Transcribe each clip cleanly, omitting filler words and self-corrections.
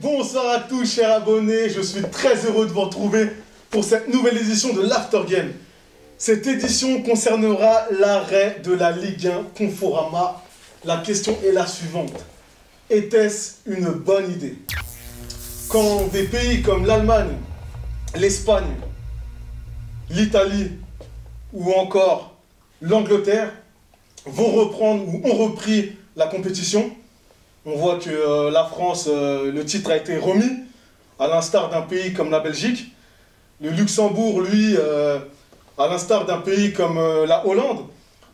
Bonsoir à tous chers abonnés, je suis très heureux de vous retrouver pour cette nouvelle édition de l'After Game. Cette édition concernera l'arrêt de la Ligue 1 Conforama. La question est la suivante. Était-ce une bonne idée? Quand des pays comme l'Allemagne, l'Espagne, l'Italie ou encore l'Angleterre vont reprendre ou ont repris la compétition, on voit que la France, le titre a été remis, à l'instar d'un pays comme la Belgique. Le Luxembourg, lui, à l'instar d'un pays comme la Hollande,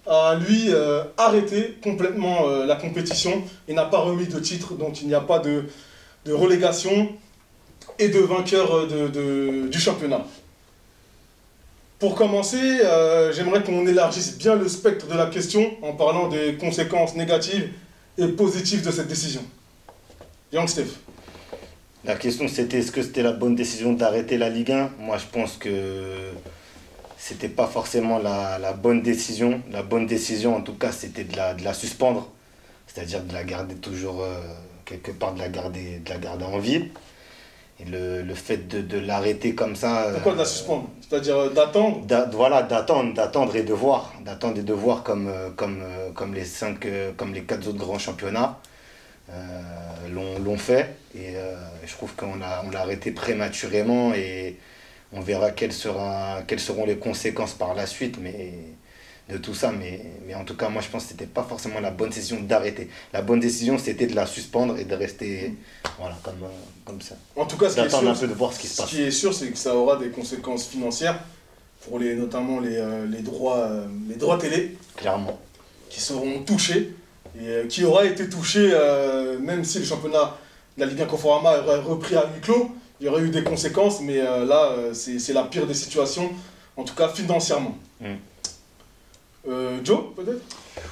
a lui arrêté complètement la compétition et n'a pas remis de titre, donc il n'y a pas de relégation et de vainqueur du championnat. Pour commencer, j'aimerais qu'on élargisse bien le spectre de la question en parlant des conséquences négatives et positives de cette décision. Young Steph. La question c'était est-ce que c'était la bonne décision d'arrêter la Ligue 1? Moi je pense que c'était pas forcément la bonne décision. La bonne décision en tout cas c'était de la suspendre, c'est-à-dire de la garder toujours quelque part, de la garder en vie. Et le fait de l'arrêter comme ça... Pourquoi de la suspendre? C'est-à-dire d'attendre? Voilà, d'attendre et de voir. D'attendre et de voir comme les 4 autres grands championnats l'ont fait. Et je trouve qu'on l'a arrêté prématurément et on verra quelles seront les conséquences par la suite de tout ça. Mais en tout cas, moi je pense que c'était pas forcément la bonne décision d'arrêter. La bonne décision c'était de la suspendre et de rester voilà, comme ça. En tout cas, d'attendre un peu de voir ce qui se passe. Ce qui est sûr, c'est que ça aura des conséquences financières pour notamment les droits télé. Clairement. Qui seront touchés et qui aura été touché, même si le championnat de la Ligue 1 Conforama aurait repris à huis clos, il y aurait eu des conséquences, mais là, c'est la pire des situations, en tout cas financièrement. Joe, peut-être?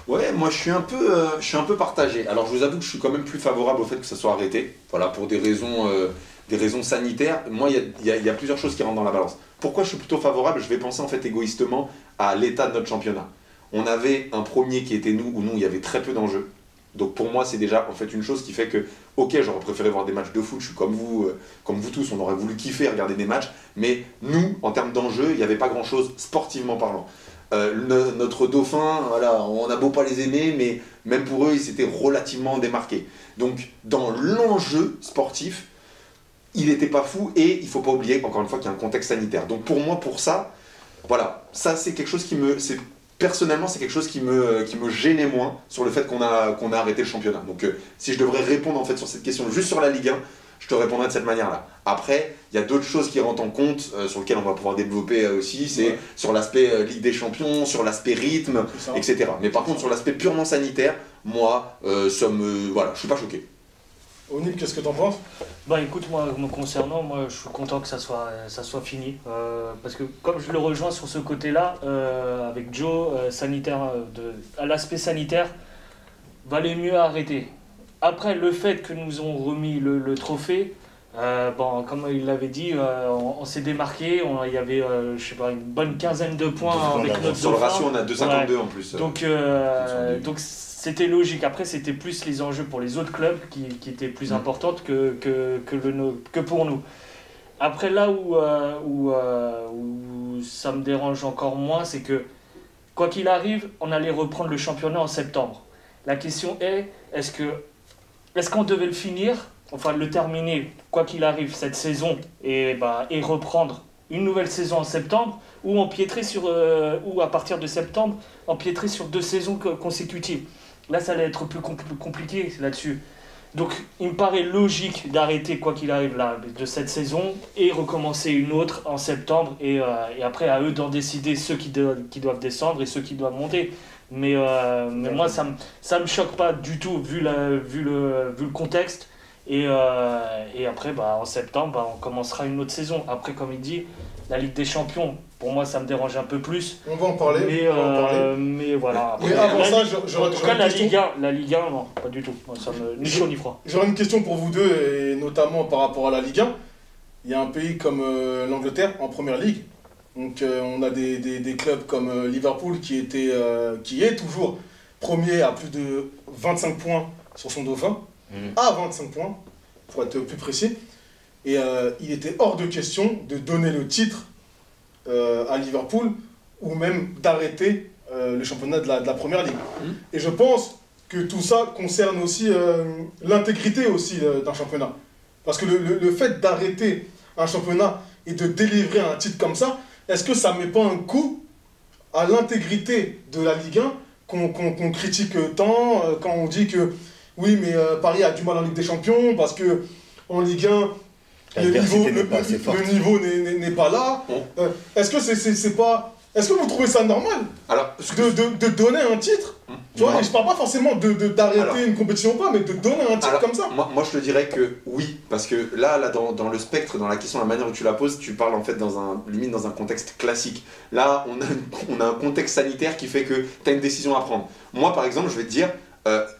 Ouais, moi je suis un peu partagé. Alors je vous avoue que je suis quand même plus favorable au fait que ça soit arrêté. Voilà, pour des raisons sanitaires. Moi, il y a plusieurs choses qui rentrent dans la balance. Pourquoi je suis plutôt favorable? Je vais penser en fait égoïstement à l'état de notre championnat. On avait un premier qui était nous, où nous il y avait très peu d'enjeux. Donc pour moi c'est déjà en fait une chose qui fait que, ok, j'aurais préféré voir des matchs de foot, je suis comme vous tous, on aurait voulu kiffer, regarder des matchs, mais nous, en termes d'enjeux, il n'y avait pas grand chose sportivement parlant. Notre dauphin, voilà, on a beau pas les aimer, mais même pour eux, ils s'étaient relativement démarqués. Donc dans l'enjeu sportif, il n'était pas fou et il ne faut pas oublier, encore une fois, qu'il y a un contexte sanitaire. Donc pour moi, pour ça, voilà, ça c'est quelque chose qui me... Personnellement, c'est quelque chose qui me gênait moins sur le fait qu'on a arrêté le championnat. Donc si je devrais répondre en fait sur cette question juste sur la Ligue 1, je te répondrai de cette manière-là. Après, il y a d'autres choses qui rentrent en compte, sur lesquelles on va pouvoir développer aussi, c'est sur l'aspect Ligue des Champions, sur l'aspect rythme, etc. Mais par contre, sur l'aspect purement sanitaire, moi, voilà, je suis pas choqué. Onip, qu'est-ce que t'en penses? Bah écoute, moi, me concernant, moi je suis content que ça soit fini. Parce que comme je le rejoins sur ce côté-là, avec Joe, à l'aspect sanitaire, valait mieux arrêter. Après, le fait que nous ont remis le trophée, bon, comme il l'avait dit, on s'est démarqué, il y avait je sais pas, une bonne quinzaine de points avec notre sur le ratio, on a 2,52 ouais. En plus. Donc c'était logique. Après, c'était plus les enjeux pour les autres clubs qui étaient plus importantes que pour nous. Après, là où ça me dérange encore moins, c'est que quoi qu'il arrive, on allait reprendre le championnat en septembre. La question est, est-ce qu'on devait le finir, enfin le terminer, quoi qu'il arrive, cette saison, et reprendre une nouvelle saison en septembre, ou empiétrer ou à partir de septembre, empiétrer sur 2 saisons consécutives. Là, ça allait être plus compliqué là-dessus. Donc, il me paraît logique d'arrêter, quoi qu'il arrive, là, de cette saison, et recommencer une autre en septembre, et après, à eux d'en décider ceux qui doivent descendre et ceux qui doivent monter. Mais moi, ça me choque pas du tout, vu le contexte. Et après, en septembre, on commencera une autre saison. Après, comme il dit, la Ligue des Champions, pour moi, ça me dérange un peu plus. On va en parler. Mais voilà. Après, mais avant ça, en tout cas, la Ligue 1, non, pas du tout. Moi, ça me ni chaud ni froid. J'aurais une question pour vous deux, et notamment par rapport à la Ligue 1. Il y a un pays comme l'Angleterre en première ligue. Donc on a des clubs comme Liverpool qui est toujours premier à plus de 25 points sur son dauphin. À 25 points. pour être plus précis. Et il était hors de question de donner le titre à Liverpool ou même d'arrêter le championnat de la Première Ligue. Et je pense que tout ça concerne aussi l'intégrité aussi d'un championnat. Parce que le fait d'arrêter un championnat et de délivrer un titre comme ça, est-ce que ça ne met pas un coup à l'intégrité de la Ligue 1 qu'on critique tant, quand on dit que oui, mais Paris a du mal en Ligue des Champions parce que en Ligue 1, le niveau n'est pas là. Est-ce que c'est pas... Est-ce que vous trouvez ça normal de donner un titre? Tu vois, je parle pas forcément d'arrêter une compétition ou pas, mais de donner un titre comme ça. Moi, je te dirais que oui, parce que là dans le spectre, dans la question, la manière où tu la poses, tu parles en fait limite dans un contexte classique. Là, on a un contexte sanitaire qui fait que tu as une décision à prendre. Moi, par exemple, je vais te dire,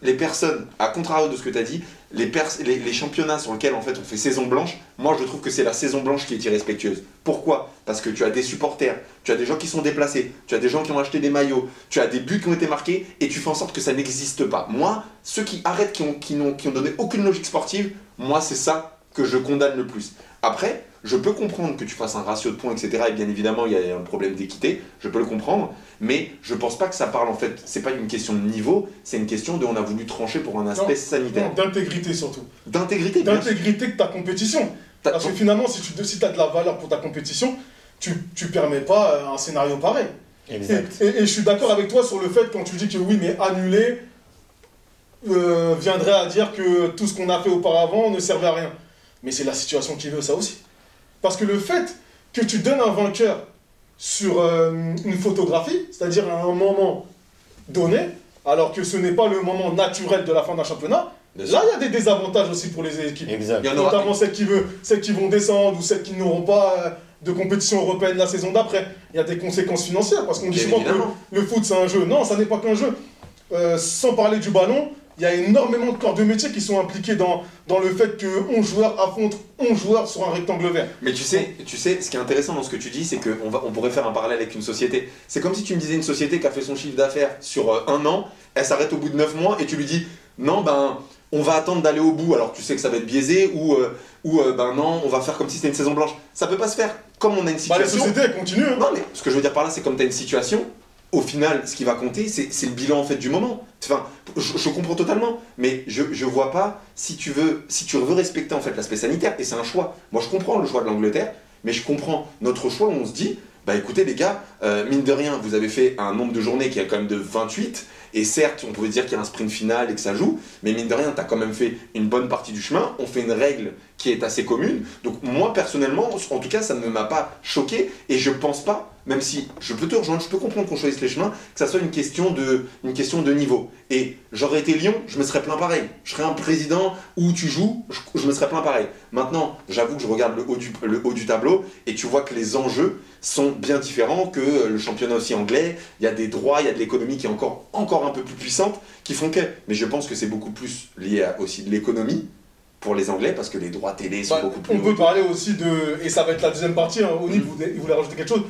les personnes, à contrario de ce que tu as dit, les championnats sur lesquels en fait on fait saison blanche, moi je trouve que c'est la saison blanche qui est irrespectueuse. Pourquoi? Parce que tu as des supporters, tu as des gens qui sont déplacés, tu as des gens qui ont acheté des maillots, tu as des buts qui ont été marqués et tu fais en sorte que ça n'existe pas. Moi, ceux qui arrêtent, qui n'ont donné aucune logique sportive, moi c'est ça que je condamne le plus. Après, je peux comprendre que tu fasses un ratio de points, etc. Et bien évidemment, il y a un problème d'équité, je peux le comprendre. Mais je pense pas que ça parle en fait, c'est pas une question de niveau, c'est une question de on a voulu trancher pour un aspect sanitaire. D'intégrité surtout. D'intégrité. D'intégrité de ta compétition. Parce que finalement, si tu as de la valeur pour ta compétition, tu permets pas un scénario pareil. Exact. Et je suis d'accord avec toi sur le fait quand tu dis que oui, mais annuler viendrait à dire que tout ce qu'on a fait auparavant ne servait à rien. Mais c'est la situation qui veut ça aussi. Parce que le fait que tu donnes un vainqueur sur une photographie, c'est-à-dire à un moment donné, alors que ce n'est pas le moment naturel de la fin d'un championnat, là il y a des désavantages aussi pour les équipes. Exact. Notamment celles qui vont descendre ou celles qui n'auront pas de compétition européenne la saison d'après. Il y a des conséquences financières, parce qu'on dit souvent que le foot c'est un jeu. Non, ça n'est pas qu'un jeu. Sans parler du ballon, il y a énormément de corps de métier qui sont impliqués dans le fait que 11 joueurs affrontent 11 joueurs sur un rectangle vert. Mais tu sais, ce qui est intéressant dans ce que tu dis, c'est qu'on pourrait faire un parallèle avec une société. C'est comme si tu me disais une société qui a fait son chiffre d'affaires sur un an, elle s'arrête au bout de 9 mois et tu lui dis non, on va attendre d'aller au bout alors que tu sais que ça va être biaisé ou non, on va faire comme si c'était une saison blanche. Ça peut pas se faire. Comme on a une situation... les sociétés, elles continuent. Hein. Non, mais ce que je veux dire par là, c'est comme tu as une situation... Au final, ce qui va compter, c'est le bilan en fait du moment. Enfin, je comprends totalement, mais je vois pas si tu veux respecter en fait l'aspect sanitaire, et c'est un choix. Moi, je comprends le choix de l'Angleterre, mais je comprends notre choix où on se dit, bah écoutez les gars, mine de rien, vous avez fait un nombre de journées qui est quand même de 28, et certes, on pouvait dire qu'il y a un sprint final et que ça joue, mais mine de rien, tu as quand même fait une bonne partie du chemin, on fait une règle qui est assez commune, donc moi personnellement, en tout cas, ça ne m'a pas choqué, et je pense pas, même si je peux te rejoindre, je peux comprendre qu'on choisisse les chemins, que ça soit une question de niveau. Et j'aurais été Lyon, je me serais plaint pareil. Je serais un président où tu joues, je me serais plaint pareil. Maintenant, j'avoue que je regarde le haut du tableau et tu vois que les enjeux sont bien différents que le championnat aussi anglais. Il y a des droits, il y a de l'économie qui est encore un peu plus puissante, qui font que... Mais je pense que c'est beaucoup plus lié aussi de l'économie pour les Anglais, parce que les droits télé sont beaucoup plus... On peut parler aussi de... Et ça va être la deuxième partie, hein, Oni, il voulait rajouter quelque chose.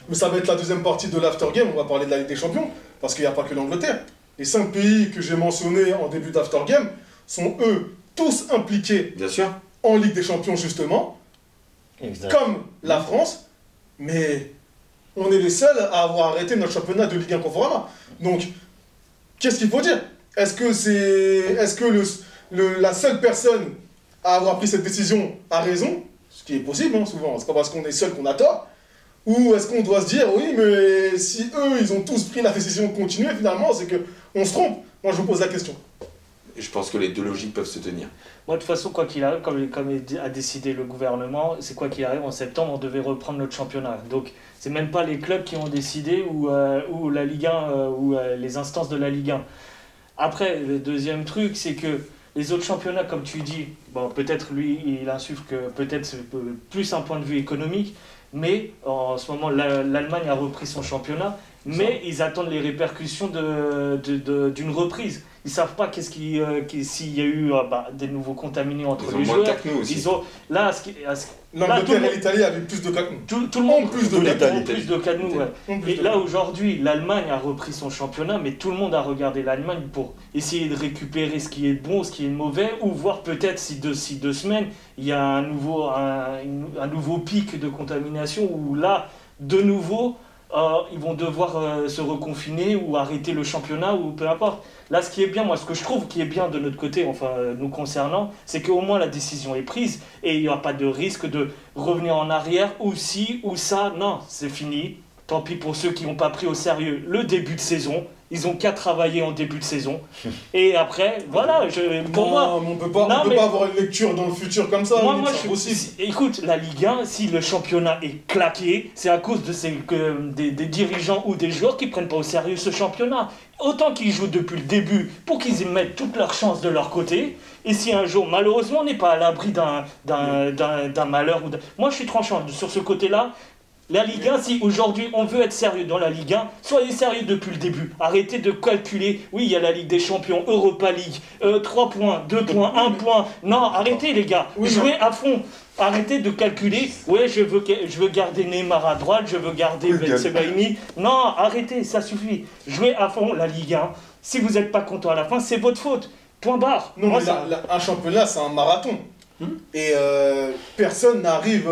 Mais ça va être la deuxième partie de l'after game, on va parler de la Ligue des Champions, parce qu'il n'y a pas que l'Angleterre. Les 5 pays que j'ai mentionnés en début d'after game sont eux tous impliqués bien sûr en Ligue des Champions justement, comme la France, mais on est les seuls à avoir arrêté notre championnat de Ligue 1 Conforama. Donc, qu'est-ce qu'il faut dire? Est-ce que la seule personne à avoir pris cette décision a raison? Ce qui est possible, hein, souvent, c'est pas parce qu'on est seul qu'on a tort. Ou est-ce qu'on doit se dire, oui, mais si eux, ils ont tous pris la décision de continuer, finalement, c'est qu'on se trompe? Moi, je vous pose la question. Je pense que les deux logiques peuvent se tenir. Moi, de toute façon, quoi qu'il arrive, comme a décidé le gouvernement, c'est quoi qu'il arrive, en septembre, on devait reprendre notre championnat. Donc, c'est même pas les clubs qui ont décidé ou la Ligue 1 ou les instances de la Ligue 1. Après, le deuxième truc, c'est que les autres championnats, comme tu dis, bon, peut-être lui, il insuffle que peut-être c'est plus un point de vue économique, mais en ce moment, l'Allemagne a repris son championnat mais ils attendent les répercussions d'une reprise. Ils savent pas s'il y a eu des nouveaux contaminés entre les joueurs. Ils ont là, l'Angleterre et l'Italie avaient plus de cas que nous. Tout le monde plus de cas que nous. Ouais. Et là aujourd'hui, l'Allemagne a repris son championnat, mais tout le monde a regardé l'Allemagne pour essayer de récupérer ce qui est bon, ce qui est mauvais, ou voir peut-être si 2 semaines il y a un nouveau pic de contamination où là, de nouveau, ils vont devoir se reconfiner ou arrêter le championnat ou peu importe. Là, ce qui est bien, moi, ce que je trouve qui est bien de notre côté, enfin, nous concernant, c'est qu'au moins la décision est prise et il n'y aura pas de risque de revenir en arrière ou ci ou ça. Non, c'est fini. Tant pis pour ceux qui n'ont pas pris au sérieux le début de saison. Ils ont qu'à travailler en début de saison. Et après, voilà, pour moi... On ne peut pas avoir une lecture dans le futur comme ça. Écoute, la Ligue 1, si le championnat est claqué, c'est à cause de des dirigeants ou des joueurs qui ne prennent pas au sérieux ce championnat. Autant qu'ils jouent depuis le début pour qu'ils mettent toutes leurs chances de leur côté. Et si un jour, malheureusement, on n'est pas à l'abri d'un malheur... Moi, je suis tranchant sur ce côté-là. La Ligue 1, si aujourd'hui on veut être sérieux dans la Ligue 1, soyez sérieux depuis le début. Arrêtez de calculer, oui, il y a la Ligue des Champions, Europa League, 3 points, 2 points, 1 point. Non, arrêtez les gars, jouez à fond. Arrêtez de calculer, ouais, je veux garder Neymar à droite, je veux garder Benzema. Non, arrêtez, ça suffit. Jouez à fond la Ligue 1. Si vous n'êtes pas content à la fin, c'est votre faute. Point barre. Non, mais un championnat, c'est un marathon. Et personne n'arrive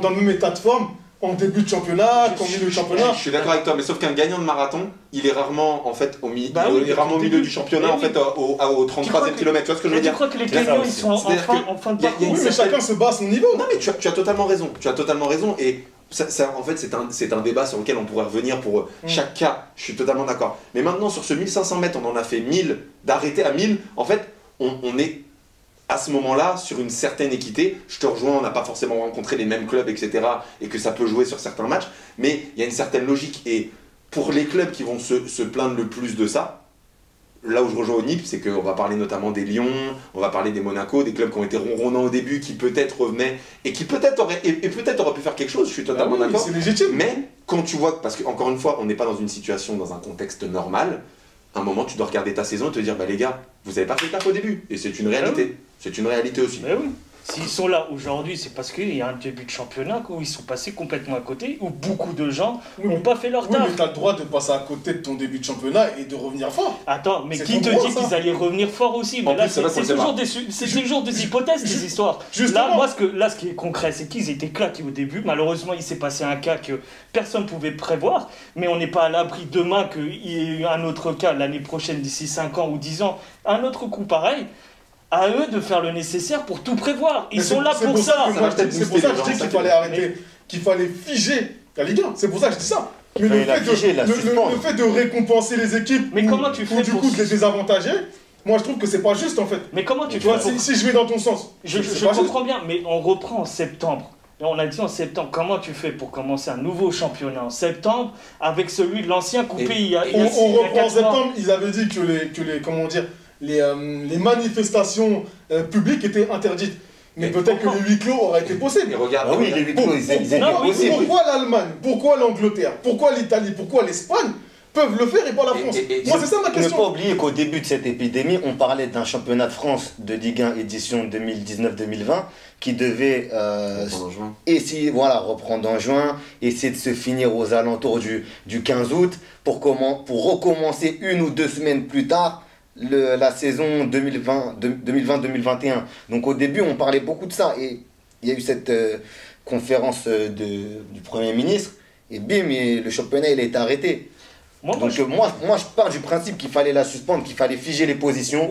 dans le même état de forme en début de championnat, qu'en milieu de championnat. Je suis d'accord avec toi, mais sauf qu'un gagnant de marathon, il est rarement en fait au milieu du championnat, en fait au 33e kilomètre. Tu vois ce que je veux dire? Tu crois que les gagnants ils sont en fin de parcours? Oui, mais chacun se bat à son niveau. Non, mais tu as totalement raison. Tu as totalement raison. Et ça, en fait, c'est un débat sur lequel on pourrait revenir pour chaque cas. Je suis totalement d'accord. Mais maintenant, sur ce 1500 mètres, on en a fait 1000, d'arrêter à 1000. En fait, on est à ce moment-là, sur une certaine équité. Je te rejoins, on n'a pas forcément rencontré les mêmes clubs, etc. et que ça peut jouer sur certains matchs, mais il y a une certaine logique. Et pour les clubs qui vont se plaindre le plus de ça, là où je rejoins au NIP, c'est qu'on va parler notamment des Lions, on va parler des Monaco, des clubs qui ont été ronronnants au début, qui peut-être revenaient, et qui peut-être auraient pu faire quelque chose, je suis totalement d'accord. C'est légitime. Mais quand tu vois, parce qu'encore une fois, on n'est pas dans une situation, dans un contexte normal, à un moment, tu dois regarder ta saison et te dire, bah les gars, vous n'avez pas fait le taf au début. Et c'est une réalité. C'est une réalité aussi. Mais oui. S'ils sont là aujourd'hui, c'est parce qu'il y a un début de championnat où ils sont passés complètement à côté, où beaucoup de gens n'ont pas fait leur taf. Oui, mais tu as le droit de passer à côté de ton début de championnat et de revenir fort. Attends, mais qui te dit qu'ils allaient revenir fort aussi? Mais là, c'est toujours des hypothèses, des histoires. Justement. Là, ce qui est concret, c'est qu'ils étaient claqués au début. Malheureusement, il s'est passé un cas que personne ne pouvait prévoir, mais on n'est pas à l'abri demain qu'il y ait eu un autre cas l'année prochaine, d'ici 5 ans ou 10 ans, un autre coup pareil. À eux de faire le nécessaire pour tout prévoir. Ils sont là pour ça. C'est pour ça que je dis qu'il fallait arrêter, qu'il fallait figer la Ligue 1. C'est pour ça que je dis ça. Mais le fait de récompenser les équipes ou du coup de les désavantager, moi je trouve que c'est pas juste en fait. Mais comment tu fais si je vais dans ton sens, je comprends bien, mais on reprend en septembre. Et on a dit en septembre, comment tu fais pour commencer un nouveau championnat en septembre avec celui de l'ancien coupé il y a 4 mois. On reprend en septembre, ils avaient dit que les comment dire, les manifestations publiques étaient interdites. Mais peut-être que les huis clos auraient été possibles. Mais regarde, oui, les huis clos, ils étaient possibles. Pourquoi l'Allemagne, pourquoi l'Angleterre, pourquoi l'Italie, pourquoi l'Espagne peuvent le faire et pas la France? Moi, c'est ça ma question. Ne pas oublier qu'au début de cette épidémie, on parlait d'un championnat de France de Ligue 1 édition 2019-2020 qui devait essayer, reprendre en juin, essayer de se finir aux alentours du 15 août pour recommencer 1 ou 2 semaines plus tard la saison 2020-2021. Donc au début, on parlait beaucoup de ça. Et il y a eu cette conférence du Premier ministre. Et bim, le championnat il a été arrêté. Moi, je pars du principe qu'il fallait la suspendre, qu'il fallait figer les positions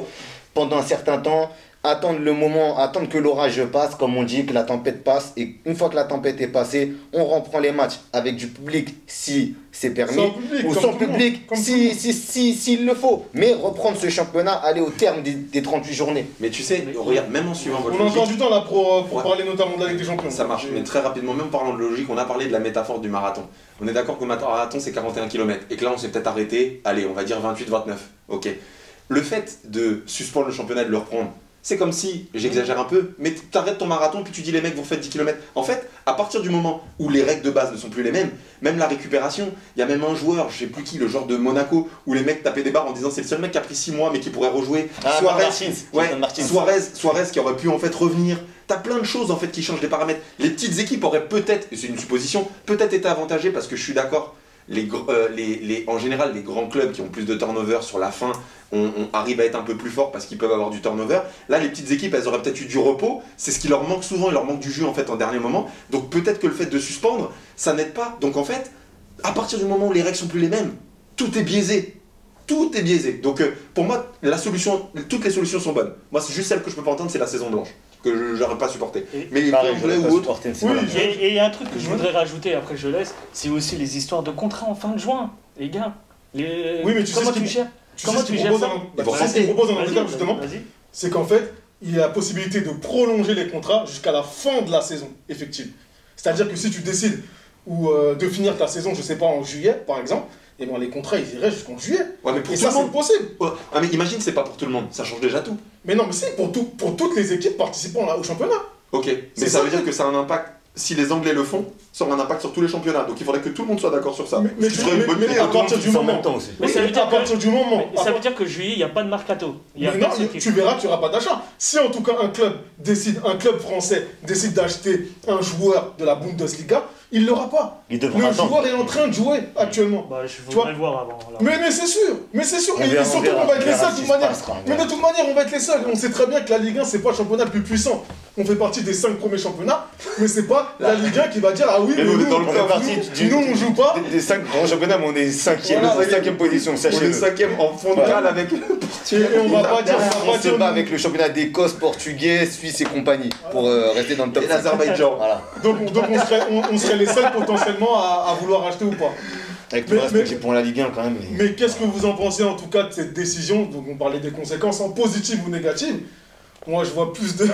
pendant un certain temps, attendre le moment, attendre que l'orage passe, comme on dit, que la tempête passe. Et une fois que la tempête est passée, on reprend les matchs avec du public si c'est permis, ou sans public s'il le faut. Mais reprendre ce championnat, aller au terme des 38 journées. Mais tu sais, regarde, même en suivant votre logique... On a encore du temps là pour parler notamment de la Ligue des Champions. Ça marche, mais très rapidement, même parlant de logique, on a parlé de la métaphore du marathon. On est d'accord que le marathon c'est 41 km et que là on s'est peut-être arrêté, allez, on va dire 28-29. Ok. Le fait de suspendre le championnat et de le reprendre, C'est comme si, j'exagère un peu, mais t'arrêtes ton marathon puis tu dis les mecs vous faites 10 km. En fait, à partir du moment où les règles de base ne sont plus les mêmes, même la récupération, il y a même un joueur, je sais plus qui, le genre de Monaco, où les mecs tapaient des barres en disant c'est le seul mec qui a pris 6 mois mais qui pourrait rejouer. Suarez qui aurait pu en fait revenir. T'as plein de choses en fait qui changent les paramètres. Les petites équipes auraient peut-être, et c'est une supposition, peut-être été avantagées parce que je suis d'accord. En général, les grands clubs qui ont plus de turnover sur la fin on arrive à être un peu plus forts parce qu'ils peuvent avoir du turnover. Là, les petites équipes, elles auraient peut-être eu du repos. C'est ce qui leur manque souvent, il leur manque du jus en fait en dernier moment. Donc peut-être que le fait de suspendre, ça n'aide pas. Donc en fait, à partir du moment où les règles sont plus les mêmes, tout est biaisé. Tout est biaisé. Donc pour moi, toutes les solutions sont bonnes. Moi, c'est juste celle que je peux pas entendre, c'est la saison blanche que j'arrive pas à supporter. Mais les anglais ou autres. Et il y a un truc que je voudrais rajouter, après je laisse, c'est aussi les histoires de contrats en fin de juin, les gars. Oui, mais comment tu gères Comment tu gères ça? Ce qu'ils proposent en Angleterre, justement, c'est qu'en fait, il y a la possibilité de prolonger les contrats jusqu'à la fin de la saison effective. C'est-à-dire que si tu décides de finir ta saison, je sais pas, en juillet, par exemple, et ben les contrats ils iraient jusqu'en juillet. Ouais, mais pour et ça c'est possible. Ouais. Ah mais imagine c'est pas pour tout le monde, ça change déjà tout. Mais non mais si, pour toutes les équipes participant au championnat. Ok, mais ça veut dire que ça a un impact, si les Anglais le font, ça aura un impact sur tous les championnats. Donc il faudrait que tout le monde soit d'accord sur ça. Mais à partir du moment. Mais ça veut dire que juillet il n'y a pas de mercato. Non, tu verras qu'il n'y aura pas d'achat. Si en tout cas un club français décide d'acheter un joueur de la Bundesliga, il ne l'aura pas. Le joueur est en train de jouer actuellement. Bah, je voudrais le voir avant. Mais c'est sûr. Et surtout on va être les seuls de toute manière. Mais de toute manière, on va être les seuls. On sait très bien que la Ligue 1, c'est pas le championnat le plus puissant. On fait partie des 5 premiers championnats, mais c'est pas la Ligue 1 qui va dire ah oui, mais nous on joue pas. Des 5 grands championnats, mais on est 5ème position. On est 5ème en fond de cale avec le Portugal. Et on va pas dire. On se bat avec le championnat d'Écosse, portugais, suisse et compagnie pour rester dans le top 5. Et l'Azerbaïdjan. Donc on serait les seuls potentiellement à vouloir acheter ou pas. Avec tout le respect que j'ai pour la Ligue 1 quand même. Mais qu'est-ce que vous en pensez en tout cas de cette décision? Donc on parlait des conséquences en positives ou négatives. Moi je vois plus de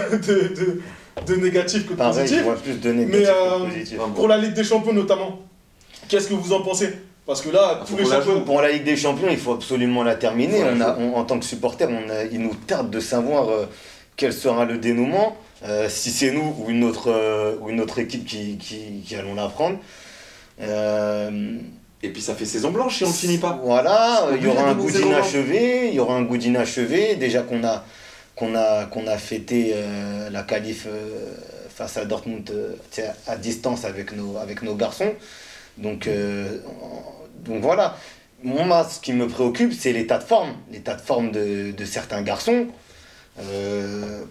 négatifs que de positifs. Je vois plus de négatifs que de positifs. Pour la Ligue des Champions notamment, qu'est-ce que vous en pensez? Parce que là, tous les champions... Pour la Ligue des Champions, il faut absolument la terminer. En tant que supporter, il nous tarde de savoir quel sera le dénouement. Si c'est nous ou une autre équipe qui allons la prendre. Et puis ça fait saison blanche si on ne finit pas. Voilà, il y aura un goût d'inachevé. Déjà qu'on a fêté la qualif face à Dortmund à distance avec nos garçons. Donc voilà. Moi, ce qui me préoccupe, c'est l'état de forme de certains garçons.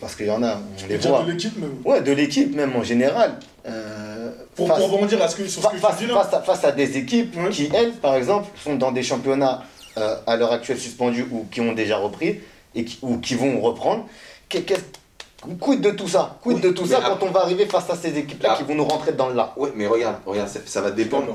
Parce qu'il y en a, on les voit. De l'équipe même. Ouais, de l'équipe même en général. Pour rebondir sur ce que tu dis là. Face à des équipes qui, elles, par exemple, sont dans des championnats à l'heure actuelle suspendus ou qui ont déjà repris ou qui vont reprendre. Quid de tout ça quand on va arriver face à ces équipes-là qui vont nous rentrer dans le là. Ouais, mais regarde, ça va dépendre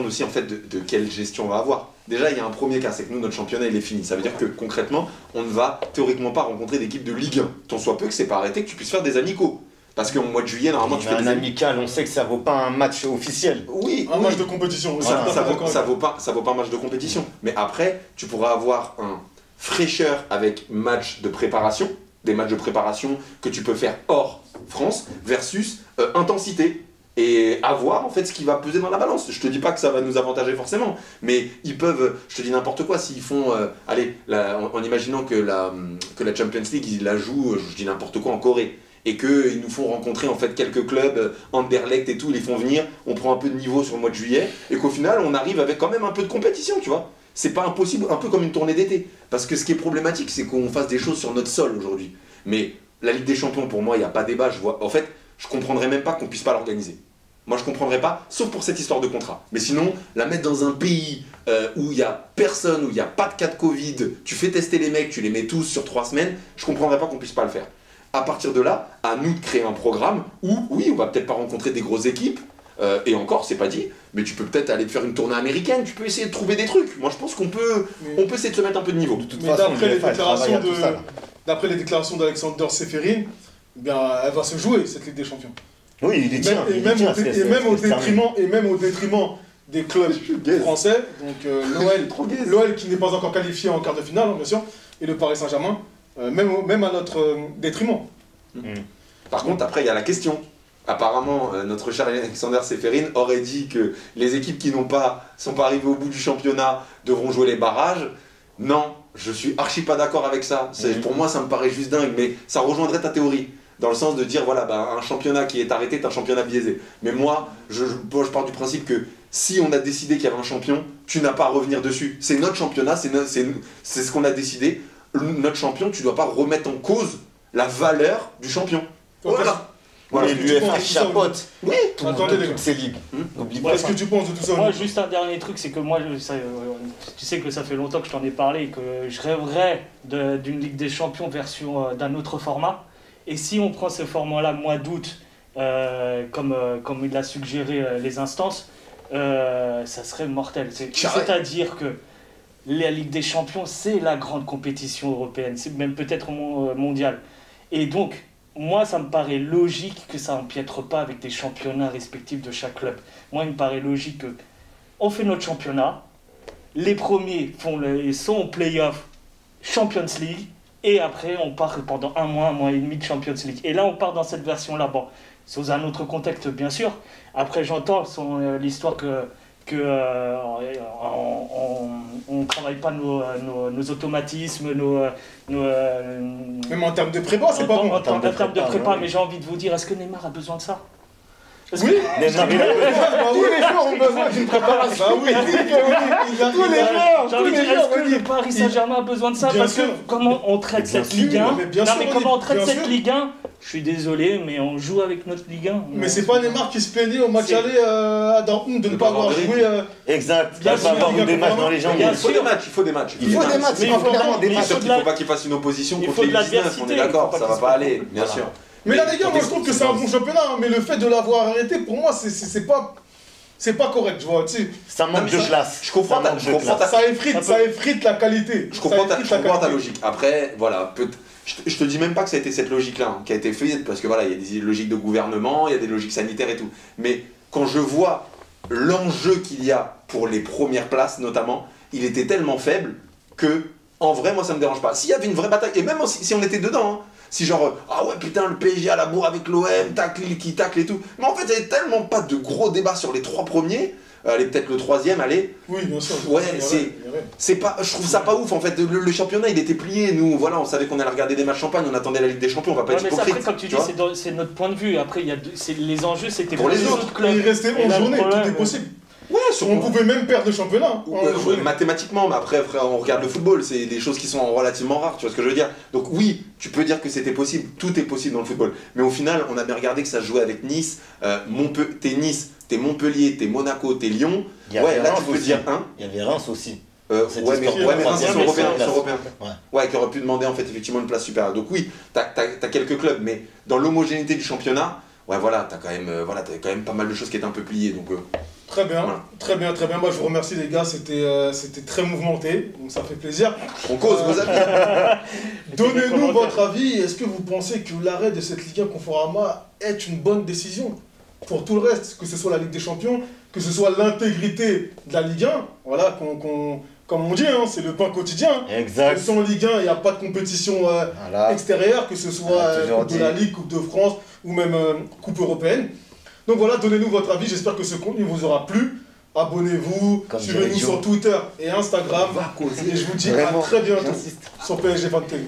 aussi en fait de quelle gestion on va avoir. Déjà, il y a un premier cas, c'est que nous, notre championnat, il est fini. Ça veut dire que concrètement, on ne va théoriquement pas rencontrer d'équipes de Ligue 1. Tant soit peu que c'est pas arrêté que tu puisses faire des amicaux. Parce qu'au mois de juillet, normalement, tu fais un amical, on sait que ça vaut pas un match officiel. Oui, un match de compétition. Ça vaut pas un match de compétition. Mais après, tu pourras avoir un fraîcheur avec match de préparation, des matchs de préparation que tu peux faire hors France, versus intensité. Et à voir en fait ce qui va peser dans la balance. Je te dis pas que ça va nous avantager forcément, mais ils peuvent, je te dis n'importe quoi, s'ils font, en imaginant que la Champions League, ils la jouent, je dis n'importe quoi, en Corée, et qu'ils nous font rencontrer en fait quelques clubs, Anderlecht et tout, ils les font venir, on prend un peu de niveau sur le mois de juillet, et qu'au final on arrive avec quand même un peu de compétition, tu vois. C'est pas impossible, un peu comme une tournée d'été. Parce que ce qui est problématique, c'est qu'on fasse des choses sur notre sol aujourd'hui. Mais la Ligue des Champions, pour moi, il n'y a pas débat. En fait, je comprendrais même pas qu'on puisse pas l'organiser. Moi, je comprendrais pas, sauf pour cette histoire de contrat. Mais sinon, la mettre dans un pays où il n'y a personne, où il n'y a pas de cas de Covid, tu fais tester les mecs, tu les mets tous sur 3 semaines, je comprendrais pas qu'on puisse pas le faire. À partir de là, à nous de créer un programme où, oui, on va peut-être pas rencontrer des grosses équipes, et encore, c'est pas dit, mais tu peux peut-être aller te faire une tournée américaine, tu peux essayer de trouver des trucs. Moi, je pense qu'on peut essayer de se mettre un peu de niveau. De toute façon, d'après les déclarations d'Alexander Seferin, eh bien, elle va se jouer, cette Ligue des Champions. Oui, il est tient. Et même au détriment des clubs français, donc l'OL qui n'est pas encore qualifié en quart de finale, bien sûr, et le Paris Saint-Germain, même à notre détriment. Par contre, après, il y a la question. Apparemment, notre cher Alexander Seferin aurait dit que les équipes qui sont pas arrivées au bout du championnat devront jouer les barrages. Non, je suis archi pas d'accord avec ça. Pour moi, ça me paraît juste dingue, mais ça rejoindrait ta théorie. Dans le sens de dire, voilà, un championnat qui est arrêté est un championnat biaisé. Mais moi, je pars du principe que si on a décidé qu'il y avait un champion, tu n'as pas à revenir dessus. C'est notre championnat, c'est ce qu'on a décidé. Notre champion, tu ne dois pas remettre en cause la valeur du champion. Voilà. Voilà, l'UEFA chapeaute toutes ces ligues. Qu'est-ce que tu penses de tout ça? Moi, juste un dernier truc, c'est que moi, tu sais que ça fait longtemps que je t'en ai parlé et que je rêverais d'une Ligue des Champions version d'un autre format. Et si on prend ce format-là, mois d'août, comme il l'a suggéré les instances, ça serait mortel. C'est-à-dire que la Ligue des Champions, c'est la grande compétition européenne, c'est même peut-être mondiale. Et donc, moi, ça me paraît logique que ça n'empiètre pas avec des championnats respectifs de chaque club. Moi, il me paraît logique qu'on fait notre championnat, les premiers sont en play-off Champions League, et après, on part pendant un mois et demi de Champions League. Et là, on part dans cette version-là. Bon, c'est dans un autre contexte, bien sûr. Après, j'entends l'histoire qu'on ne travaille pas nos automatismes, même en termes de prépa, c'est pas bon. En termes de prépa, mais j'ai envie de vous dire, est-ce que Neymar a besoin de ça? Oui, Neymar, tous les joueurs ont besoin d'une préparation. Bah oui, tous les joueurs. J'ai envie de dire, est-ce que le Paris Saint-Germain a besoin de ça? Parce que comment on traite cette Ligue 1? Mais comment on traite cette Ligue 1? Je suis désolé, mais on joue avec notre Ligue 1. Mais c'est pas Neymar qui se plaignait au match aller à Dortmund de ne pas avoir joué. Exact, il va avoir des matchs dans les jambes. Il faut des matchs, il faut des matchs, c'est clairement des matchs. Il ne faut pas qu'il fasse une opposition contre les 19, on est d'accord, ça va pas aller, bien sûr. Mais là, les gars, moi je trouve que c'est un bon championnat, mais le fait de l'avoir arrêté, pour moi, c'est pas correct, tu vois. Ça manque de classe. Je comprends ça effrite la qualité. Je comprends ta logique. Après, voilà, je te dis même pas que ça a été cette logique-là qui a été faite, parce que voilà, il y a des logiques de gouvernement, il y a des logiques sanitaires et tout. Mais quand je vois l'enjeu qu'il y a pour les premières places, notamment, il était tellement faible que, en vrai, moi ça me dérange pas. S'il y avait une vraie bataille, et même si on était dedans, hein, si genre, ah ouais putain, le PSG à la bourre avec l'OM, tacle qui tacle et tout. Mais en fait, il n'y avait tellement pas de gros débats sur les 3 premiers. Allez, peut-être le 3e, allez. Oui, bien sûr. Ouais, c'est pas, je trouve ça pas ouf en fait. Le championnat il était plié. Nous, voilà, on savait qu'on allait regarder des matchs champagne, on attendait la Ligue des Champions, on va pas être hypocrite. Après, comme tu dis, c'est notre point de vue. Après, les enjeux, c'était pour les autres clubs. Il restait 11 journées, tout est possible. Ouais, on pouvait même perdre le championnat. Mathématiquement, mais après, frère, on regarde le football, c'est des choses qui sont relativement rares, tu vois ce que je veux dire. Donc oui, tu peux dire que c'était possible, tout est possible dans le football. Mais au final, on a bien regardé que ça se jouait avec Nice, t'es Nice, t'es Montpellier, t'es Monaco, t'es Lyon. Ouais, là tu peux dire il y avait Reims aussi. Mais Reims ils sont européens. Ouais, qui auraient pu demander en fait effectivement une place supérieure. Donc oui, t'as quelques clubs, mais dans l'homogénéité du championnat, ouais voilà, t'as quand même pas mal de choses qui étaient un peu pliées. Donc très bien, voilà. Très bien. Moi, je vous remercie les gars, c'était très mouvementé, donc ça fait plaisir. On cause vos avis. Donnez-nous votre avis. Est-ce que vous pensez que l'arrêt de cette Ligue 1 Conforama est une bonne décision pour tout le reste, que ce soit la Ligue des Champions, que ce soit l'intégrité de la Ligue 1, voilà, comme on dit, hein, c'est le pain quotidien. Exact. Sans Ligue 1, il n'y a pas de compétition extérieure, que ce soit Coupe de la Ligue, Coupe de France ou même Coupe européenne. Donc voilà, donnez-nous votre avis, j'espère que ce contenu vous aura plu. Abonnez-vous, suivez-nous sur Twitter et Instagram. Et je vous dis à très bientôt sur PSG Fan TV.